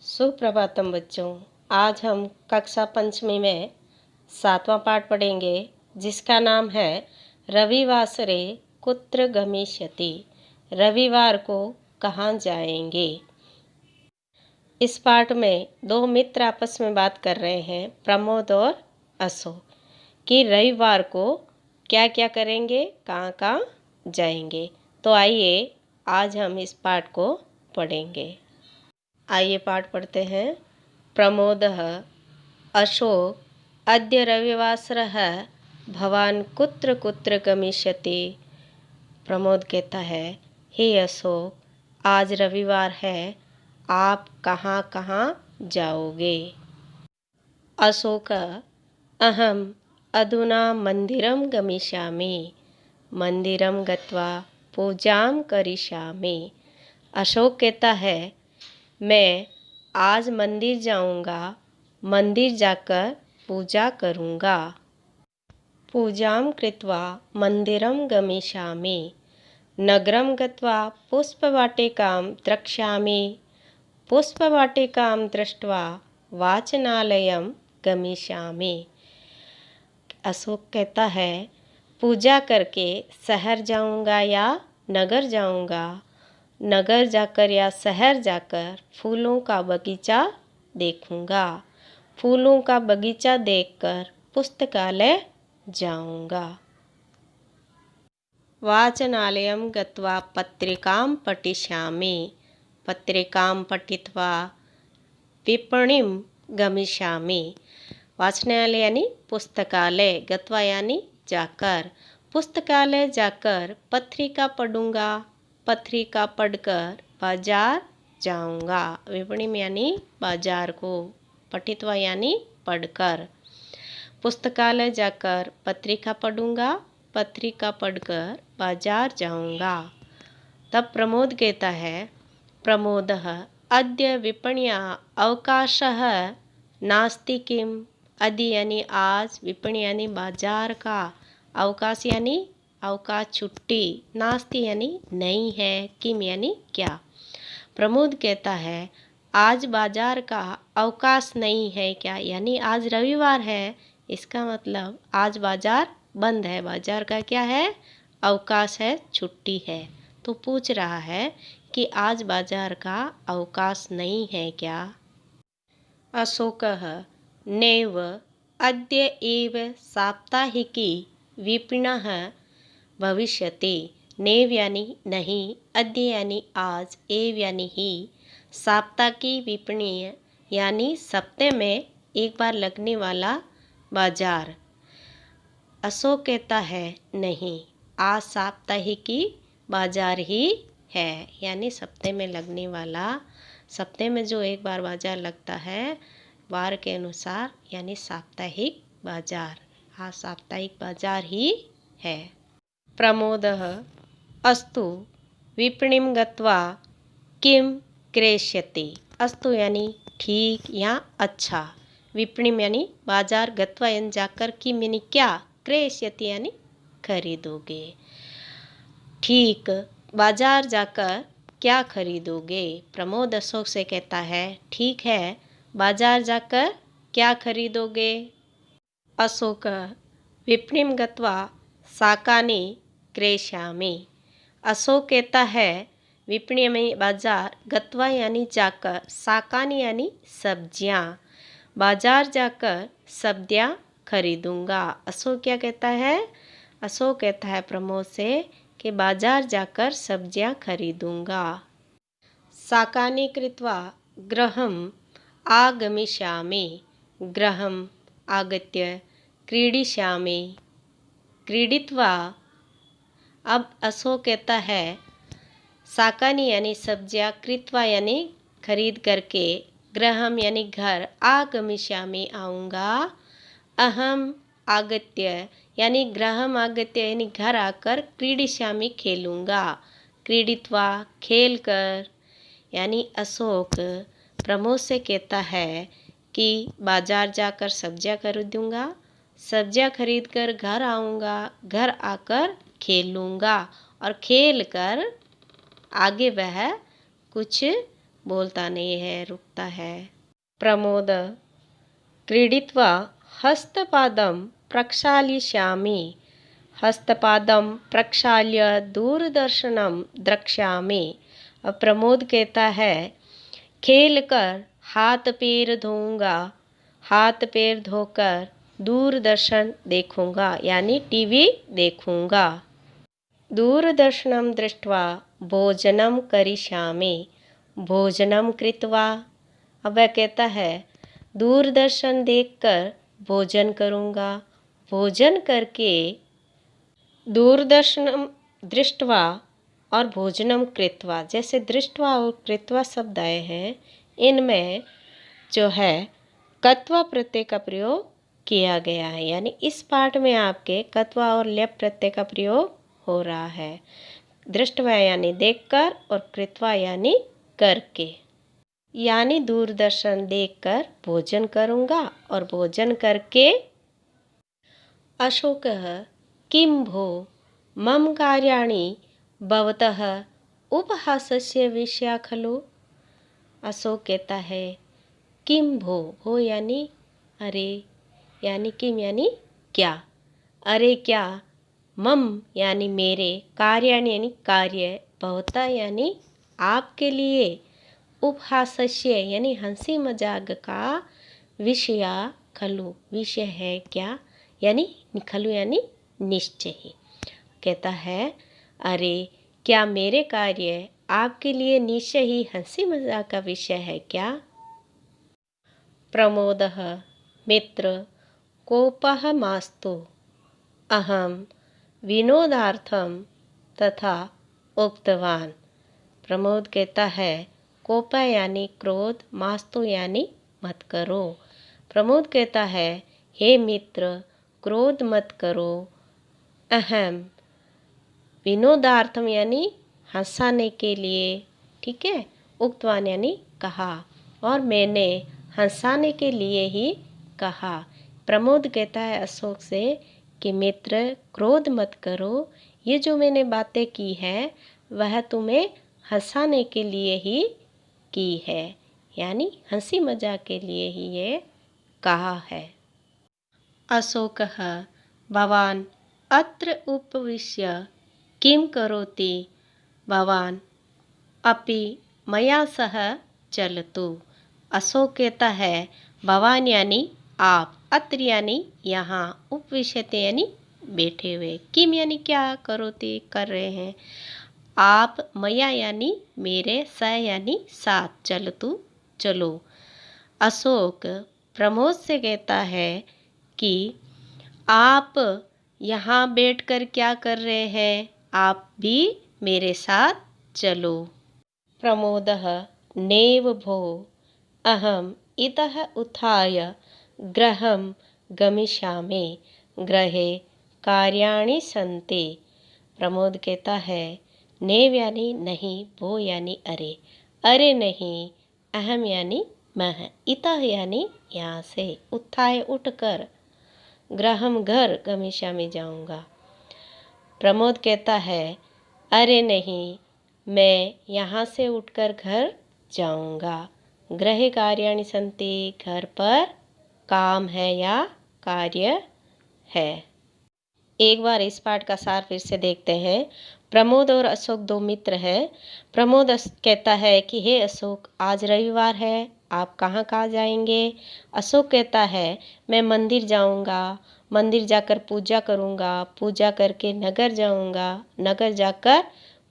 सुप्रभातम बच्चों। आज हम कक्षा पंचमी में 7वां पाठ पढ़ेंगे, जिसका नाम है रविवासरे कुत्र गमिष्यति। रविवार को कहाँ जाएंगे। इस पाठ में दो मित्र आपस में बात कर रहे हैं, प्रमोद और अशोक, कि रविवार को क्या क्या करेंगे, कहाँ कहाँ जाएंगे। तो आइए आज हम इस पाठ को पढ़ेंगे। आइए पाठ पढ़ते हैं। प्रमोदः अशोक अद्य रविवासरः भवान कुत्र कुत्र गमिष्यति। प्रमोद कहता है, हे अशोक, आज रविवार है, आप कहाँ कहाँ जाओगे। अशोक अहम अधुना मंदिरं गमिष्यामि, मंदिरं गत्वा पूजां करिष्यामि। अशोक कहता है, मैं आज मंदिर जाऊंगा, मंदिर जाकर पूजा करूंगा। पूजां कृत्वा मंदिरं गमिष्यामि, नगरं गत्वा पुष्पवाटिकां द्रक्ष्यामि, पुष्पवाटिकां दृष्ट्वा वाचनालयं गमिष्यामि। अशोक कहता है, पूजा करके शहर जाऊंगा या नगर जाऊंगा, नगर जाकर या शहर जाकर फूलों का बगीचा देखूंगा, फूलों का बगीचा देखकर पुस्तकालय जाऊंगा। वाचनालयं गत्वा पत्रिकां पठिष्यामि, पत्रिकां पठित्वा विपणिं गमिष्यामि। वाचनालय यानी पुस्तकालय, गत्वा यानी जाकर, पुस्तकालय जाकर पत्रिका पढ़ूंगा, पत्रिका पढ़कर बाजार जाऊंगा। विपणि में यानी बाजार को, पठित्वा यानी पढ़कर, पुस्तकालय जाकर पत्रिका पढ़ूंगा, पत्रिका पढ़कर बाजार जाऊंगा। तब प्रमोद कहता है, प्रमोदः अद्य विपण्या अवकाशः नास्ति किम। अद्य यानी आज, विपणि यानी बाजार का, अवकाश यानी अवकाश, छुट्टी, नास्ति यानी नहीं है, किम यानी क्या। प्रमोद कहता है, आज बाजार का अवकाश नहीं है क्या, यानी आज रविवार है, इसका मतलब आज बाजार बंद है। बाजार का क्या है, अवकाश है, छुट्टी है। तो पूछ रहा है कि आज बाजार का अवकाश नहीं है क्या। अशोकः नैव अद्य एव साप्ताहिकी विपणः भविष्यति। नैव यानी नहीं, अद्य यानी आज, एव यानी ही, साप्ताहिकी विपणि यानी सप्ते में एक बार लगने वाला बाजार। अशोक कहता है, नहीं, आज साप्ताहिकी बाजार ही है, यानी सप्ते में लगने वाला, सप्ते में जो एक बार बाजार लगता है वार के अनुसार, यानी साप्ताहिक बाजार, हाँ साप्ताहिक बाजार ही है। प्रमोदः अस्तु विपणिं गत्वा किं क्रेष्यति। अस्तु यानी ठीक या अच्छा, विपणि यानी बाजार, गत्वा यानी जाकर, किम यानी क्या, क्रेष्यति यानी खरीदोगे। ठीक, बाजार जाकर क्या खरीदोगे। प्रमोद अशोक से कहता है, ठीक है, बाजार जाकर क्या खरीदोगे। अशोक विपणिं गत्वा शाकानि क्रेष्यामि। अशोक कहता है, विपणि में बाजार, गत्वा यानी जाकर, शाकानि यानी सब्जियां, बाजार जाकर सब्जियां खरीदूंगा। अशोक क्या कहता है, अशोक कहता है प्रमोद से कि बाजार जाकर सब्जियां खरीदूंगा। शाकानि कृत्वा गृहम् आगमिष्यामि, गृहम् आगत्य क्रीडिष्यामि, क्रीडित्वा। अब अशोक कहता है, शाकानि यानी सब्जियां, कृत्वा यानी खरीद करके, गृहम यानी घर, आगमिष्यामि आऊँगा, अहम आगत्य यानी गृहम आगत्य यानी घर आकर, क्रीडिष्यामि खेलूँगा, क्रीडित्वा खेल कर। यानी अशोक प्रमोद से कहता है कि बाजार जाकर सब्जियां खरीदूंगा, सब्जियां खरीद कर घर आऊँगा, घर आकर खेलूँगा, और खेल कर आगे वह कुछ बोलता नहीं है, रुकता है। प्रमोद क्रीडित्वा हस्तपादं प्रक्षालिष्यामि। हस्तपादं प्रक्षाल्य दूरदर्शनम द्रक्ष्यामि। अब प्रमोद कहता है खेल कर हाथ पैर धोऊंगा, हाथ पैर धोकर दूरदर्शन देखूंगा यानी टीवी देखूंगा। दूरदर्शनं दृष्ट्वा भोजनं करिष्यामि। भोजनं कृत्वा, अब वह कहता है दूरदर्शन देखकर भोजन करूंगा, भोजन करके दूरदर्शनम दृष्ट्वा और भोजनम कृत्वा, जैसे दृष्ट्वा और कृत्वा शब्द आए हैं इनमें जो है कत्वा प्रत्यय का प्रयोग किया गया है, यानी इस पाठ में आपके कत्वा और ल्यप प्रत्यय का प्रयोग हो रहा है। दृष्टवा यानी देखकर और कृत्वा यानी करके, यानी दूरदर्शन देखकर भोजन करूंगा और भोजन करके। अशोकः किं भो मम कार्याणि भवतः उपहासस्य विषया खलु। अशोक कहता है किम भो, भो यानी अरे, यानी किम यानी क्या, अरे क्या, मम यानी मेरे, कार्याणि यानी कार्य, भवता यानी आपके लिए, उपहासस्य यानी हंसी मजाक का, विषया खलु विषय है क्या, यानी खलु यानी निश्चय ही। कहता है अरे क्या मेरे कार्य आपके लिए निश्चय ही हंसी मजाक का विषय है क्या। प्रमोदः मित्र कोपः मास्तु, अहम विनोदार्थम तथा उक्तवान। प्रमोद कहता है कोपा यानी क्रोध, मास्तु यानी मत करो। प्रमोद कहता है हे मित्र क्रोध मत करो। अहम विनोदार्थम यानी हंसाने के लिए, ठीक है। उक्तवान यानी कहा, और मैंने हंसाने के लिए ही कहा। प्रमोद कहता है अशोक से कि मित्र क्रोध मत करो, ये जो मैंने बातें की है वह तुम्हें हंसाने के लिए ही की है, यानी हंसी मजाक के लिए ही ये कहा है। अशोकः भवान अत्र उपविश्य किं करोति, भवान अपि मया सह चलतु। अशोक कहता है भवान यानी आप, अत्र यानी यहाँ, उपविश्यते यानी बैठे हुए, किम यानी क्या, करोति कर रहे हैं, आप, मया यानी मेरे, स यानी साथ, चलतु चलो। अशोक प्रमोद से कहता है कि आप यहाँ बैठकर क्या कर रहे हैं, आप भी मेरे साथ चलो। प्रमोदः नैव भो अहम इतः उत्थाय गृहं गमिष्यामि, गृहे कार्याणि सन्ति। प्रमोद कहता है नैव यानी नहीं, भो यानी अरे, अरे नहीं, अहम यानी मैं, इतः यानी यहाँ से, उत्थाय उठकर, गृहम घर, गमिष्यामि जाऊंगा। प्रमोद कहता है अरे नहीं, मैं यहाँ से उठकर घर जाऊंगा। गृह कार्याणि सन्ति, घर पर काम है या कार्य है। एक बार इस पाठ का सार फिर से देखते हैं। प्रमोद और अशोक दो मित्र हैं। प्रमोद कहता है कि हे अशोक आज रविवार है, आप कहाँ कहाँ जाएंगे। अशोक कहता है मैं मंदिर जाऊंगा, मंदिर जाकर पूजा करूंगा, पूजा करके नगर जाऊंगा, नगर जाकर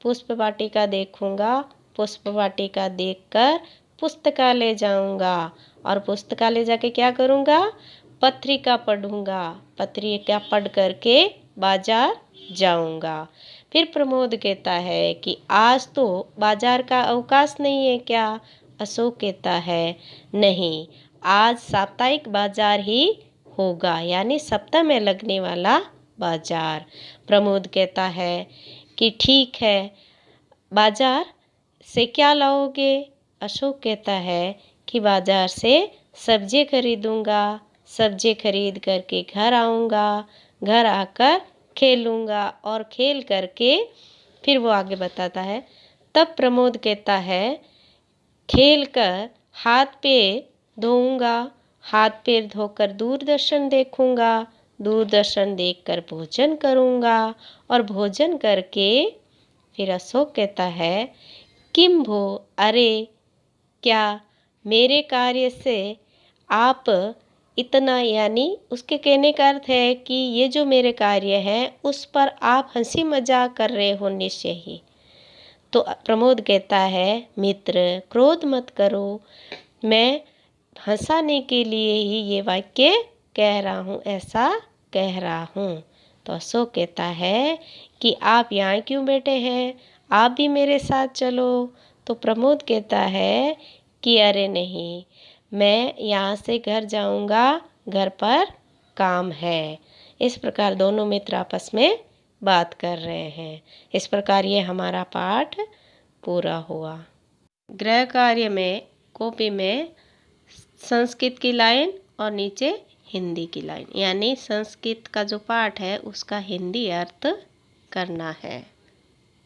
पुष्प वाटिका देखूंगा, पुष्प वाटिका देखकर पुस्तकालय जाऊंगा, और पुस्तकालय जाके क्या करूंगा, पत्रिका पढ़ूंगा, पत्रिका पढ़ करके बाजार जाऊंगा। फिर प्रमोद कहता है कि आज तो बाजार का अवकाश नहीं है क्या। अशोक कहता है नहीं, आज साप्ताहिक बाजार ही होगा, यानी सप्ताह में लगने वाला बाजार। प्रमोद कहता है कि ठीक है, बाजार से क्या लाओगे। अशोक कहता है कि बाजार से सब्जी खरीदूंगा, सब्जी खरीद करके घर आऊँगा, घर आकर खेलूँगा, और खेल करके फिर वो आगे बताता है। तब प्रमोद कहता है खेलकर हाथ पैर धोऊंगा, हाथ पैर धोकर दूरदर्शन देखूंगा, दूरदर्शन देखकर भोजन करूंगा और भोजन करके फिर अशोक कहता है किम भो, अरे क्या मेरे कार्य से आप इतना, यानी उसके कहने का अर्थ है कि ये जो मेरे कार्य है उस पर आप हंसी मजाक कर रहे हो निश्चय ही। तो प्रमोद कहता है मित्र क्रोध मत करो, मैं हंसाने के लिए ही ये वाक्य कह रहा हूँ, ऐसा कह रहा हूँ। तो अशोक कहता है कि आप यहाँ क्यों बैठे हैं, आप भी मेरे साथ चलो। तो प्रमोद कहता है कि अरे नहीं, मैं यहाँ से घर जाऊँगा, घर पर काम है। इस प्रकार दोनों मित्र आपस में बात कर रहे हैं। इस प्रकार ये हमारा पाठ पूरा हुआ। गृह कार्य में कॉपी में संस्कृत की लाइन और नीचे हिंदी की लाइन, यानी संस्कृत का जो पाठ है उसका हिंदी अर्थ करना है।